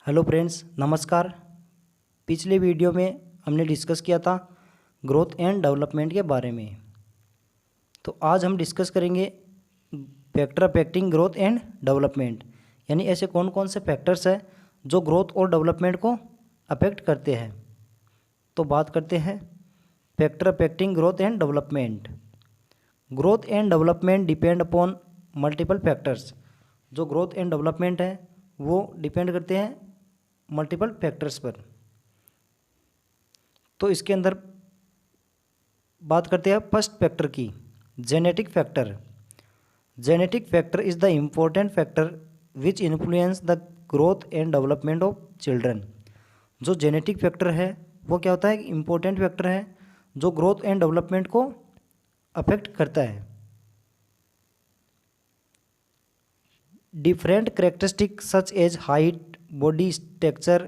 Hello friends, नमस्कार। पिछले video में हमने डिस्कस किया था ग्रोथ एंड डेवलपमेंट के बारे में। तो आज हम डिस्कस करेंगे factor affecting growth and development, यानी ऐसे कौन कौन से फैक्टर्स हैं जो ग्रोथ और डेवलपमेंट को अफेक्ट करते हैं। तो बात करते हैं factor affecting growth and development. Growth and development depend upon multiple factors. जो ग्रोथ एंड डेवलपमेंट है वो डिपेंड करते हैं मल्टीपल फैक्टर्स पर। तो इसके अंदर बात करते हैं फर्स्ट फैक्टर की, genetic factor. Genetic factor is the important factor which influence the growth and development of children. जो जेनेटिक फैक्टर है वो क्या होता है, इम्पोर्टेंट फैक्टर है जो ग्रोथ एंड डेवलपमेंट को अफेक्ट करता है। Different characteristic such as height, body structure,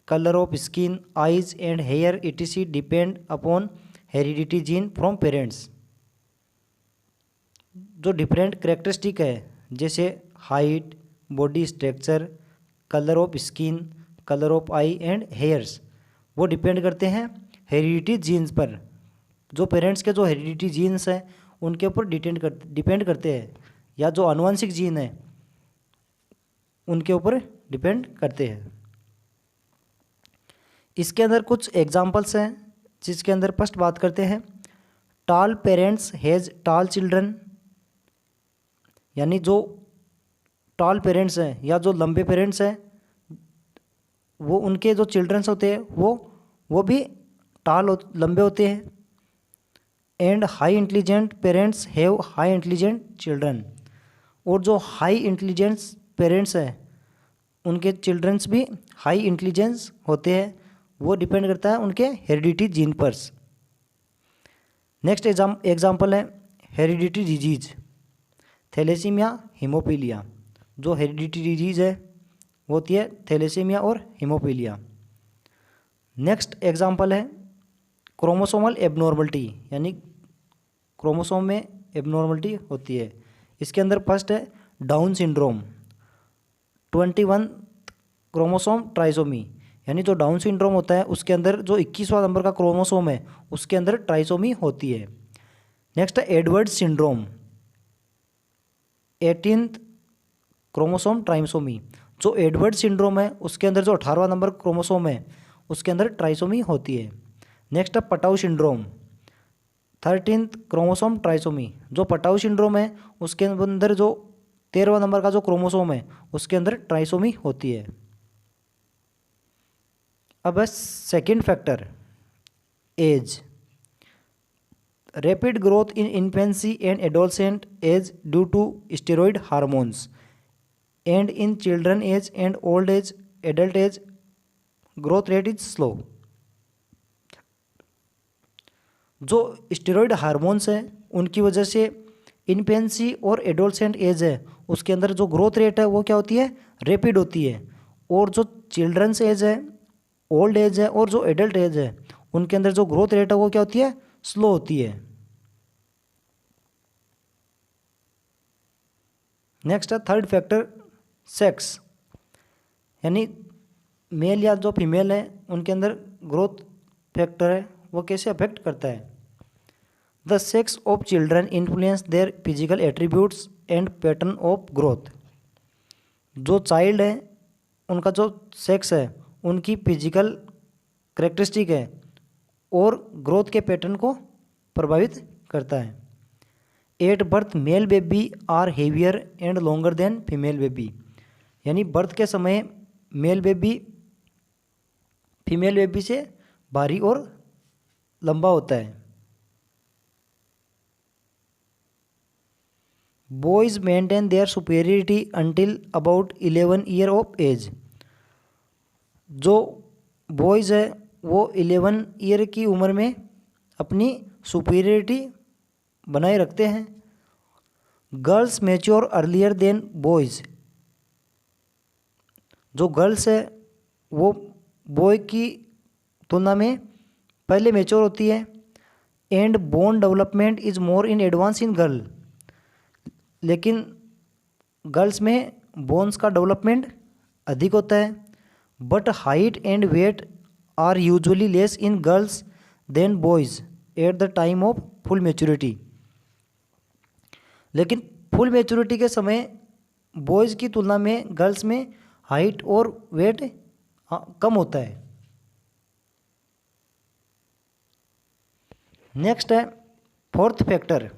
colour of skin, eyes and hair etc depend upon heredity gene from parents. जो डिफरेंट कैरेक्टरिस्टिक है जैसे height, body structure, colour of skin, colour of I and hairs, वो depend करते हैं heredity jeans पर। जो parents के जो हेरिडिटी जीन्स हैं उनके ऊपर डिपेंड करते हैं, या जो आनुवंशिक जीन है उनके ऊपर डिपेंड करते हैं। इसके अंदर कुछ एग्जांपल्स हैं जिसके अंदर फर्स्ट बात करते हैं टाल पेरेंट्स हैज़ टाल चिल्ड्रन। यानी जो टाल पेरेंट्स हैं या जो लंबे पेरेंट्स हैं वो उनके जो चिल्ड्रंस होते हैं वो भी लंबे होते हैं। And high intelligent parents have high intelligent children. और जो हाई इंटेलिजेंस पेरेंट्स हैं उनके चिल्ड्रंस भी हाई इंटेलिजेंस होते हैं। वो डिपेंड करता है उनके हेरिडिटी जीन पर। नेक्स्ट एग्जाम्पल है हेरिडिटी डिजीज, थैलेसीमिया, हीमोफीलिया। जो हेरिडिटी डिजीज है वो होती है थैलेसीमिया और हीमोफीलिया। नेक्स्ट एग्जाम्पल है क्रोमोसोमल एबनॉर्मलिटी, यानी क्रोमोसोम में एबनॉर्मलिटी होती है। इसके अंदर फर्स्ट है डाउन सिंड्रोम, 21 क्रोमोसोम ट्राइसोमी। यानी जो डाउन सिंड्रोम होता है उसके अंदर जो 21वां नंबर का क्रोमोसोम है उसके अंदर ट्राइसोमी होती है। नेक्स्ट है Edward syndrome, 18th chromosome trisomy. जो एडवर्ड सिंड्रोम है उसके अंदर जो 18वां नंबर क्रोमोसोम है उसके अंदर ट्राइसोमी होती है। नेक्स्ट है Patau syndrome, 13th chromosome trisomy. जो पटाउ सिंड्रोम है उसके अंदर जो 13वां नंबर का जो क्रोमोसोम है उसके अंदर ट्राइसोमी होती है। अब है second factor, age. Rapid growth in infancy and adolescent age due to steroid hormones and in children age and old age adult age growth rate is slow. जो स्टेरॉइड हार्मोन्स हैं उनकी वजह से इन्फेंसी और एडोलसेंट एज है उसके अंदर जो ग्रोथ रेट है वो क्या होती है, रैपिड होती है। और जो चिल्ड्रंस एज है, ओल्ड एज है और जो एडल्ट एज है उनके अंदर जो ग्रोथ रेट है वो क्या होती है, स्लो होती है। नेक्स्ट है थर्ड फैक्टर, सेक्स। यानी मेल या जो फीमेल है उनके अंदर ग्रोथ फैक्टर है वो कैसे अफेक्ट करता है। The sex of children influence their physical attributes and pattern of growth. जो चाइल्ड है उनका जो सेक्स है उनकी फिजिकल करेक्टरिस्टिक है और ग्रोथ के पैटर्न को प्रभावित करता है। At birth male baby are heavier and longer than female baby. यानी बर्थ के समय मेल बेबी फीमेल बेबी से भारी और लंबा होता है। Boys maintain their superiority until about 11 year of age. जो बॉयज़ है वो 11 ईयर की उम्र में अपनी सुपीरियरिटी बनाए रखते हैं। Girls mature earlier then boys. जो गर्ल्स है वो बॉय की तुलना में पहले मैच्योर होती है। And bone development is more in advance in girl. लेकिन गर्ल्स में बोन्स का डेवलपमेंट अधिक होता है but height and weight are usually less in girls than boys at the time of full maturity. लेकिन फुल मेच्योरिटी के समय boys की तुलना में गर्ल्स में हाइट और वेट कम होता है। नेक्स्ट है fourth factor,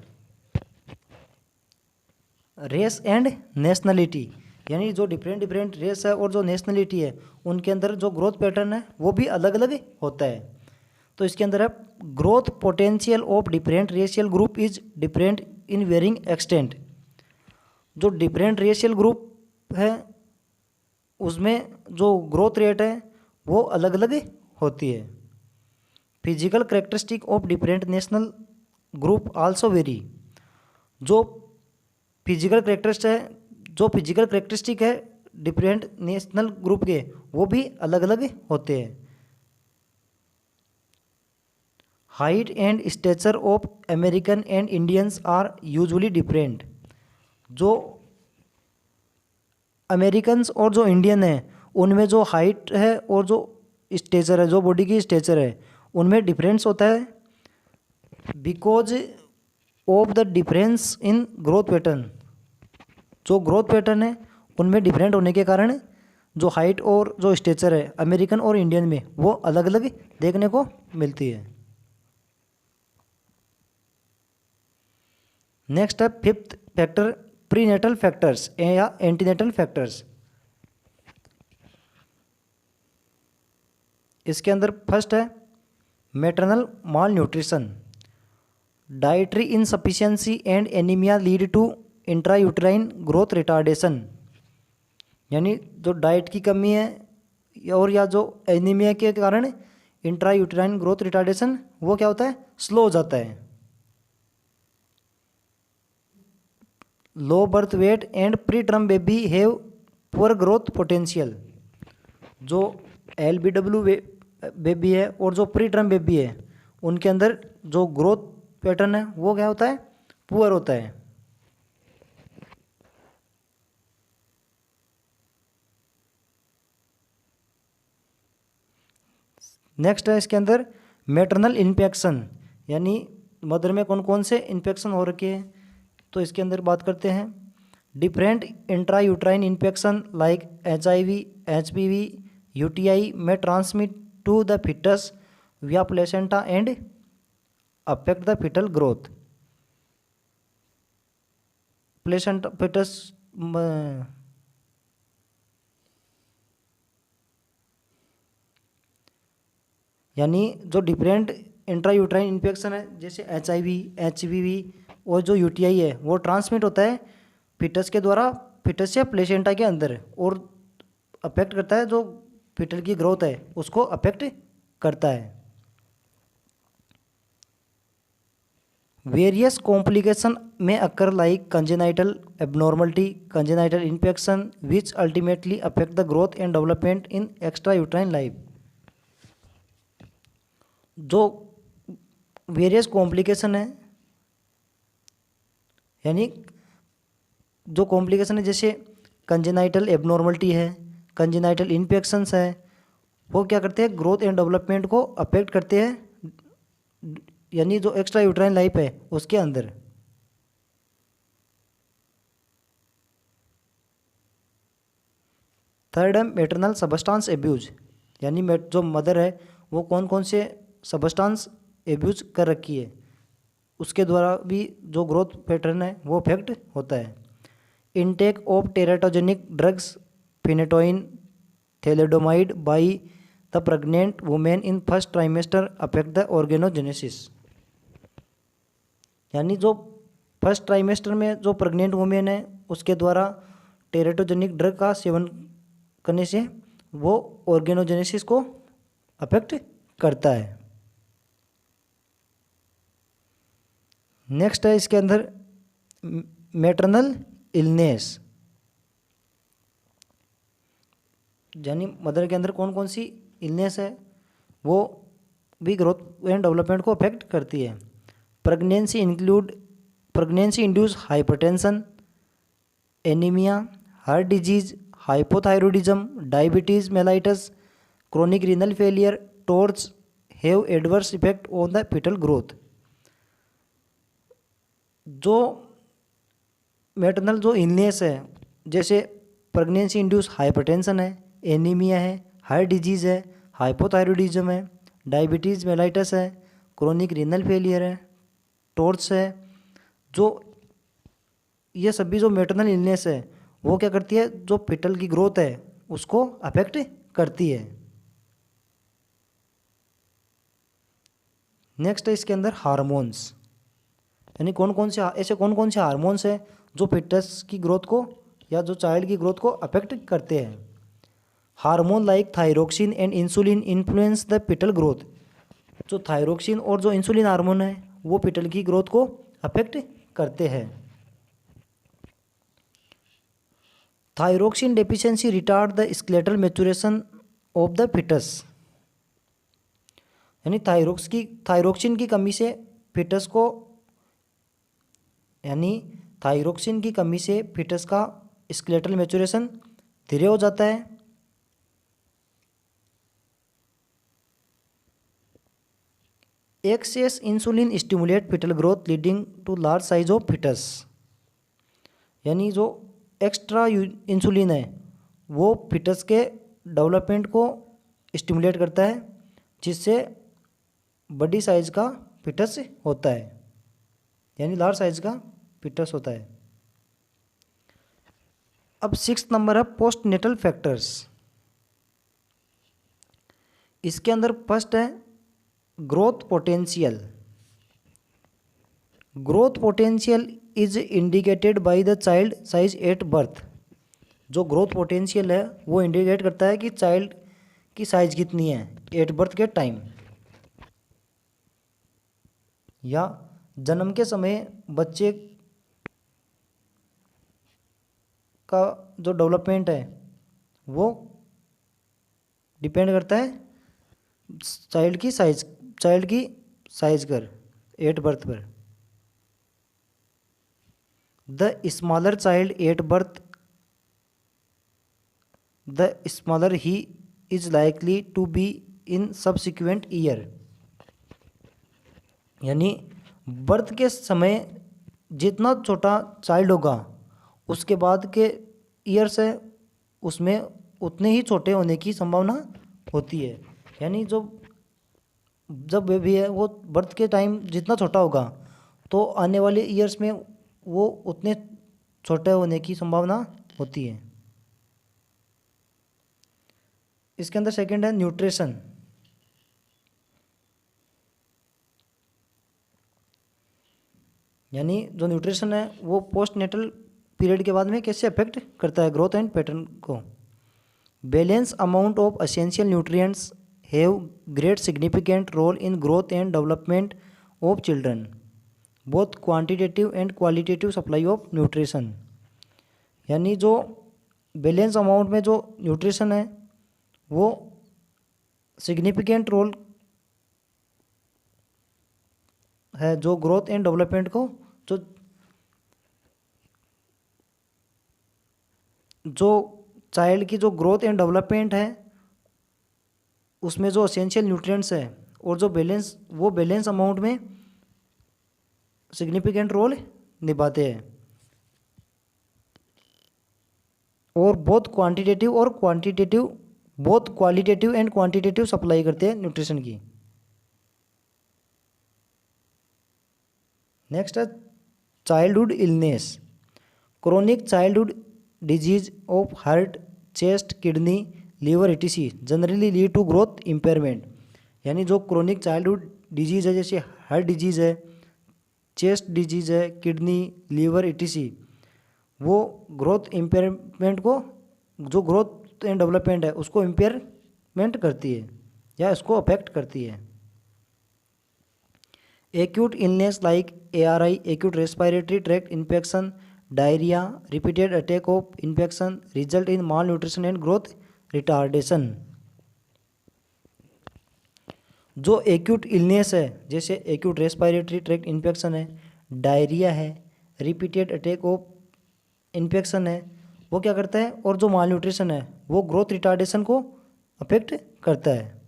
race and nationality. यानी जो डिफरेंट रेस है और जो नेशनलिटी है उनके अंदर जो ग्रोथ पैटर्न है वो भी अलग अलग होता है। तो इसके अंदर है growth potential of different racial group is different in varying extent. जो डिफरेंट रेशियल ग्रुप है उसमें जो ग्रोथ रेट है वो अलग अलग होती है। Physical characteristic of different national group also vary. जो फिजिकल करेक्टरिस्टिक है डिफरेंट नेशनल ग्रुप के वो भी अलग अलग होते हैं। Height and stature of American and Indians are usually different. जो अमेरिकन्स और जो इंडियन है उनमें जो हाइट है और जो स्टेचर है, जो बॉडी की स्टेचर है, उनमें डिफरेंस होता है because of the difference in growth pattern. जो ग्रोथ पैटर्न है उनमें डिफरेंट होने के कारण जो हाइट और जो स्टेचर है अमेरिकन और इंडियन में वो अलग अलग देखने को मिलती है। नेक्स्ट है फिफ्थ फैक्टर, प्रीनेटल फैक्टर्स या एंटीनेटल फैक्टर्स। इसके अंदर फर्स्ट है maternal malnutrition, dietary insufficiency and anaemia lead to intrauterine growth retardation. यानी जो डाइट की कमी है और या जो एनीमिया के कारण इंट्रायूटराइन ग्रोथ रिटार्डेशन वो क्या होता है, स्लो हो जाता है। Low birth weight and pre term baby have poor growth potential. जो LBW बेबी है और जो प्री टर्म बेबी है उनके अंदर जो ग्रोथ पैटर्न है वो क्या होता है, पुअर होता है। नेक्स्ट है इसके अंदर मैटरनल इन्फेक्शन, यानी मदर में कौन कौन से इन्फेक्शन हो रखे हैं। तो इसके अंदर बात करते हैं different intrauterine infection like HIV, HPV, UTI may transmit to the foetus via placenta and affect the foetal growth. Placenta foetus यानी जो डिफरेंट इंट्रायूट्राइन इन्फेक्शन है जैसे HIV, HPV और जो UTI है वो ट्रांसमिट होता है फिटस के द्वारा, फिटस या प्लेसेंटा के अंदर, और अफेक्ट करता है जो फिटल की ग्रोथ है उसको अफेक्ट करता है। वेरियस कॉम्प्लिकेशन में occur like congenital abnormality, congenital infection which ultimately affect the growth and development in extra uterine life. जो वेरियस कॉम्प्लिकेशन है यानी जो कॉम्प्लिकेशन है जैसे कंजेनाइटल एबनॉर्मलिटी है, कंजेनाइटल इन्फेक्शंस है, वो क्या करते हैं, ग्रोथ एंड डेवलपमेंट को अफेक्ट करते हैं, यानी जो एक्स्ट्रा यूट्राइन लाइफ है उसके अंदर। थर्ड है मेटरनल सबस्टांस एब्यूज, यानी जो मदर है वो कौन कौन से सबस्टांस एब्यूज कर रखी है उसके द्वारा भी जो ग्रोथ पैटर्न है वो अफेक्ट होता है। Intake of teratogenic drugs phenytoin thalidomide by the pregnant women in first trimester affect the organogenesis. यानी जो फर्स्ट ट्राइमेस्टर में जो प्रेग्नेंट वुमेन है उसके द्वारा टेराटोजेनिक ड्रग का सेवन करने से वो ऑर्गेनोजेनेसिस को अफेक्ट करता है। नेक्स्ट है इसके अंदर मैटरनल इलनेस, यानी मदर के अंदर कौन कौन सी इलनेस है वो भी ग्रोथ एंड डेवलपमेंट को अफेक्ट करती है। Pregnancy induce hypertension, anaemia, heart disease, hypothyroidism, diabetes mellitus, chronic renal failure, TORCH have adverse effect on the fetal growth. जो मैटरनल जो इलनेस है, जैसे प्रेगनेंसी इंड्यूस हाइपरटेंशन है, एनीमिया है, हार्ट डिजीज़ है, हाइपोथायरॉयडिज्म है, डायबिटीज़ मेलाइटस है, chronic renal failure है, टॉर्च है, जो ये सभी जो मैटरनल इलनेस है वो क्या करती है, जो फिटल की ग्रोथ है उसको अफेक्ट करती है। नेक्स्ट है इसके अंदर हार्मोन्स, यानी कौन कौन से हार्मोन्स हैं जो फिटस की ग्रोथ को या जो चाइल्ड की ग्रोथ को अफेक्ट करते हैं। Hormone like thyroxine and insulin influence the foetal growth. जो थायरोक्सिन और जो इंसुलिन हार्मोन है वो फिटल की ग्रोथ को अफेक्ट करते हैं। Thyroxine deficiency retard the skeletal maturation of the foetus, यानी थायरोक्सिन की कमी से फिटस को, यानी थायरोक्सिन की कमी से फिटस का स्केलेटल मैच्योरेशन धीरे हो जाता है। Excess insulin stimulate foetal growth leading to large size of foetus, यानी जो एक्स्ट्रा इंसुलिन है वो फिटस के डेवलपमेंट को स्टिमुलेट करता है, जिससे बड़ी साइज का फिटस होता है, यानी लार्ज साइज का फिटस होता है। अब 6 नंबर है पोस्ट नेटल फैक्टर्स। इसके अंदर फर्स्ट है growth potential. Growth potential is indicated by the child size at birth. जो ग्रोथ पोटेंशियल है वो इंडिकेट करता है कि चाइल्ड की साइज कितनी है एट बर्थ के टाइम, या जन्म के समय बच्चे का जो डेवलपमेंट है वो डिपेंड करता है चाइल्ड की साइज कर एट बर्थ पर। The smaller child at birth the smaller he is likely to be in subsequent year, यानी बर्थ के समय जितना छोटा चाइल्ड होगा उसके बाद के ईयर्स है उसमें उतने ही छोटे होने की संभावना होती है। यानी जब बेबी है वो बर्थ के टाइम जितना छोटा होगा तो आने वाले ईयर्स में वो उतने छोटे होने की संभावना होती है। इसके अंदर सेकंड है न्यूट्रिशन। यानी जो न्यूट्रिशन है वो पोस्ट नेटल पीरियड के बाद में कैसे अफेक्ट करता है ग्रोथ एंड पैटर्न को। Balance amount of essential nutrients have great significant role in growth and development of children, both quantitative and qualitative supply of nutrition. यानी जो बैलेंस अमाउंट में जो न्यूट्रिशन है वो सिग्निफिकेंट रोल है जो ग्रोथ एंड डेवलपमेंट को जो चाइल्ड की जो ग्रोथ एंड डेवलपमेंट है उसमें जो एसेंशियल न्यूट्रिएंट्स है और जो बैलेंस अमाउंट में सिग्निफिकेंट रोल निभाते हैं, और बहुत क्वालिटेटिव एंड क्वांटिटेटिव सप्लाई करते हैं न्यूट्रिशन की। नेक्स्ट है childhood illness. Chronic childhood disease of heart, chest, kidney, liver etc generally lead to growth impairment. यानी जो क्रोनिक चाइल्डहुड डिजीज़ है जैसे हार्ट डिजीज़ है, चेस्ट डिजीज़ है, किडनी, लीवर etc वो ग्रोथ इम्पेयरमेंट को, जो ग्रोथ एंड डेवलपमेंट है उसको इम्पेयरमेंट करती है या इसको अफेक्ट करती है। Acute illness like ARI, acute respiratory tract infection, diarrhoea, repeated attack of infection result in mall nutrition and growth retardation. जो एक्यूट इलनेस है जैसे एक्यूट रेस्पिरेटरी ट्रैक्ट इन्फेक्शन है, डायरिया है, रिपीटेड अटैक ऑफ इन्फेक्शन है, वो क्या करता है, और जो माल न्यूट्रिशन है वो ग्रोथ रिटार्डेशन को अफेक्ट करता है।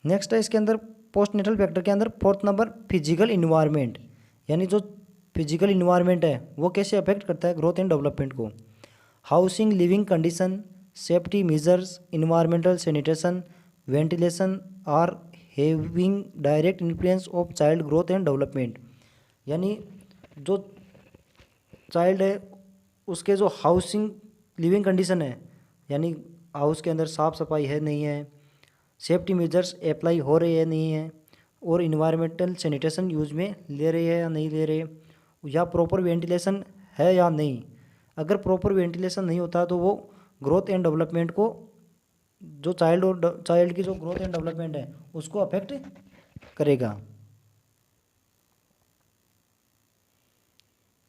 नेक्स्ट है इसके अंदर पोस्ट नेटल फैक्टर के अंदर फोर्थ नंबर फिजिकल इन्वायरमेंट, यानी जो फिजिकल इन्वायरमेंट है वो कैसे अफेक्ट करता है ग्रोथ एंड डेवलपमेंट को। Housing, living condition, safety measures, environmental sanitation, ventilation are having direct influence of child growth and development, यानी जो चाइल्ड है उसके जो हाउसिंग लिविंग कंडीशन है, यानी हाउस के अंदर साफ़ सफाई है नहीं है, सेफ्टी मेजर्स अप्लाई हो रहे हैं नहीं है, और इन्वायरमेंटल सैनिटेशन यूज में ले रहे हैं या नहीं ले रहे, या प्रॉपर वेंटिलेशन है या नहीं। अगर प्रॉपर वेंटिलेशन नहीं होता तो वो ग्रोथ एंड डेवलपमेंट को, जो चाइल्ड की जो ग्रोथ एंड डेवलपमेंट है उसको अफेक्ट करेगा।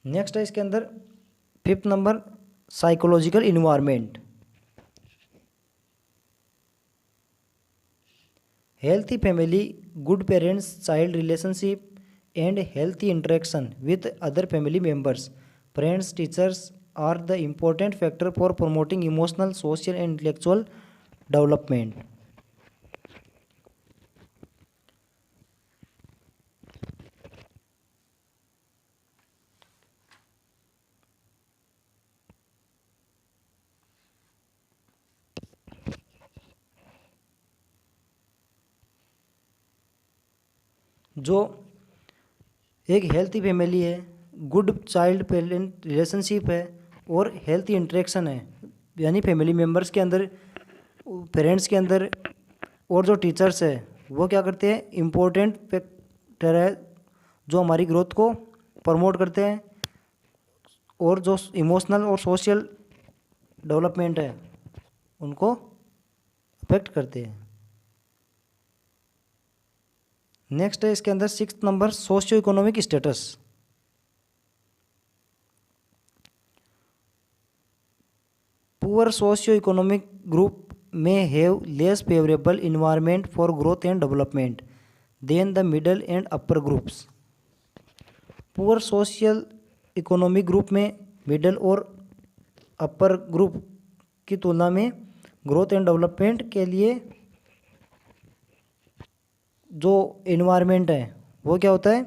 नेक्स्ट है इसके अंदर fifth number psychological environment. Healthy family, good parents child relationship and healthy interaction with other family members, friends, teachers are the important factor for promoting emotional, social and intellectual development. जो एक healthy family है, good child parent relationship है और healthy interaction है, यानी family members के अंदर, parents के अंदर और जो टीचर्स है वो क्या करते हैं, इम्पोर्टेंट फैक्टर है जो हमारी ग्रोथ को प्रमोट करते हैं और जो इमोशनल और सोशल डेवलपमेंट है उनको अफेक्ट करते हैं। नेक्स्ट है इसके अंदर sixth number socio economic status. Poor socio economic group may have less favorable environment for growth and development than the middle and upper groups. Poor social economic group में middle और अपर group की तुलना में growth and development के लिए जो environment है वो क्या होता है,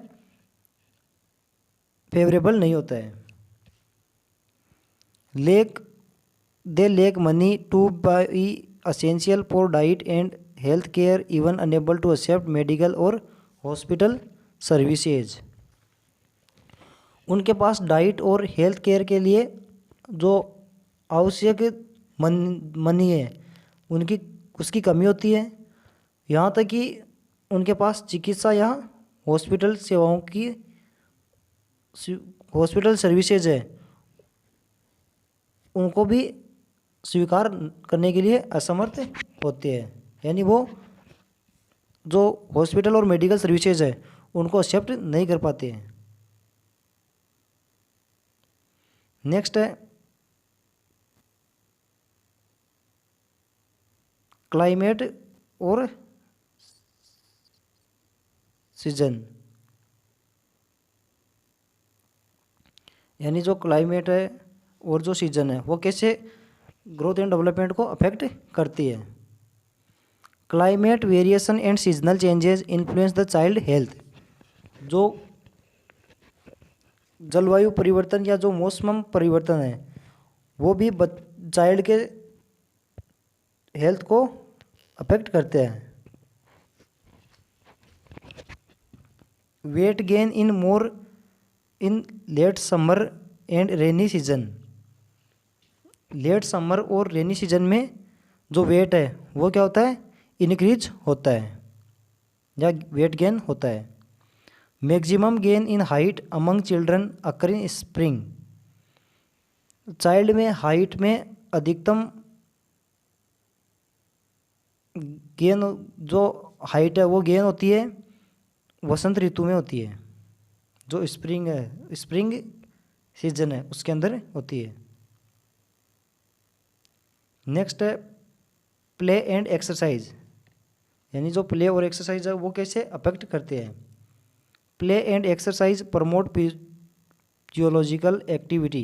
फेवरेबल नहीं होता है। They lack money to buy essential for diet and health care, even unable to accept medical और हॉस्पिटल सर्विसेज। उनके पास डाइट और हेल्थ केयर के लिए जो आवश्यक मनी है उनकी उसकी कमी होती है, यहाँ तक कि उनके पास चिकित्सा या हॉस्पिटल सेवाओं की हॉस्पिटल सर्विसेज है उनको भी स्वीकार करने के लिए असमर्थ होते हैं, यानी वो जो हॉस्पिटल और मेडिकल सर्विसेज है उनको एक्सेप्ट नहीं कर पाते हैं। नेक्स्ट है क्लाइमेट और सीजन, यानी जो क्लाइमेट है और जो सीजन है वो कैसे ग्रोथ एंड डेवलपमेंट को अफेक्ट करती है। Climate variation and seasonal changes influence the child health. जो जलवायु परिवर्तन या जो मौसम परिवर्तन है वो भी चाइल्ड के हेल्थ को अफेक्ट करते हैं। Weight gain in late summer and rainy season. Late summer और रेनी सीजन में जो वेट है वो क्या होता है, इंक्रीज होता है या वेट गेन होता है। Maximum gain in height among children occur in spring. Child में हाइट में अधिकतम गेन, जो हाइट है वो गेन होती है वसंत ऋतु में होती है, जो स्प्रिंग है, स्प्रिंग सीजन है उसके अंदर होती है। नेक्स्ट है प्ले एंड एक्सरसाइज, यानी जो प्ले और एक्सरसाइज है वो कैसे अफेक्ट करते हैं। Play and exercise promote physiological activity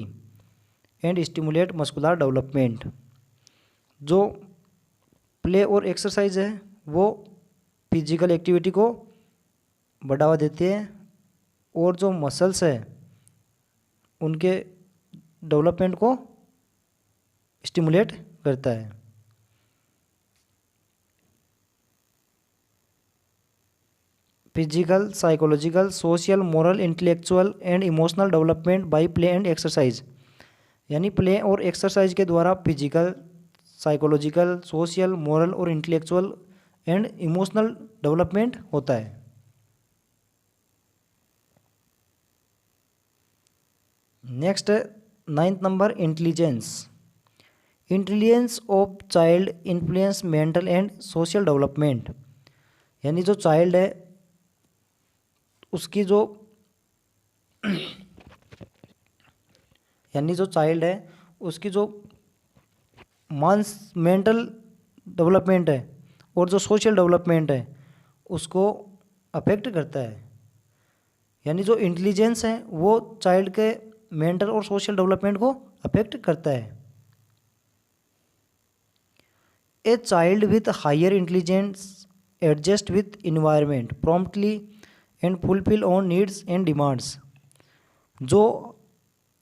and stimulate muscular development. जो प्ले और एक्सरसाइज है वो फिजिकल एक्टिविटी को बढ़ावा देते हैं और जो मसल्स है उनके डेवलपमेंट को स्टिमुलेट करता है। Physical, psychological, social, moral, intellectual and emotional development bye play and exercise, यानी प्ले और एक्सरसाइज के द्वारा फिजिकल, साइकोलॉजिकल, सोशल, मोरल और इंटेलेक्चुअल एंड इमोशनल डेवलपमेंट होता है। नेक्स्ट है 9th number, intelligence. Intelligence of child influence mental and social development, यानी जो चाइल्ड है उसकी जो मेंटल डेवलपमेंट है और जो सोशल डेवलपमेंट है उसको अफेक्ट करता है। यानी जो इंटेलिजेंस है वो चाइल्ड के मेंटल और सोशल डेवलपमेंट को अफेक्ट करता है। A child with higher intelligence adjust with environment promptly and fulfil on needs and demands. जो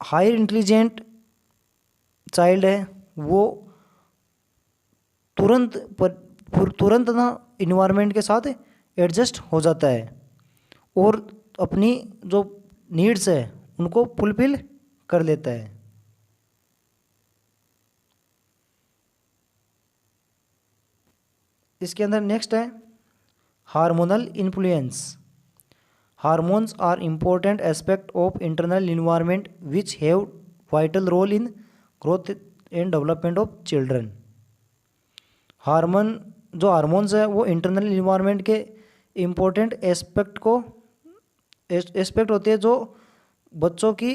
हायर इंटेलिजेंट चाइल्ड है वो तुरंत ना इन्वायरमेंट के साथ एडजस्ट हो जाता है और अपनी जो नीड्स है उनको फुलफिल कर लेता है। इसके अंदर नेक्स्ट है hormonal influence. Hormones are important aspect of internal environment which have vital role in growth and development of children. Hormones है वो इंटरनल इन्वायरमेंट के इम्पोर्टेंट एस्पेक्ट होते हैं जो बच्चों की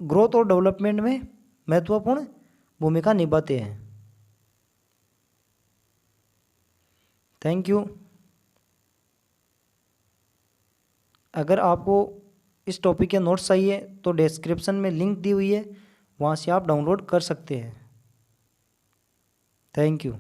ग्रोथ और डेवलपमेंट में महत्वपूर्ण भूमिका निभाते हैं। Thank you. अगर आपको इस टॉपिक के नोट्स चाहिए तो डिस्क्रिप्शन में लिंक दी हुई है, वहाँ से आप डाउनलोड कर सकते हैं। Thank you.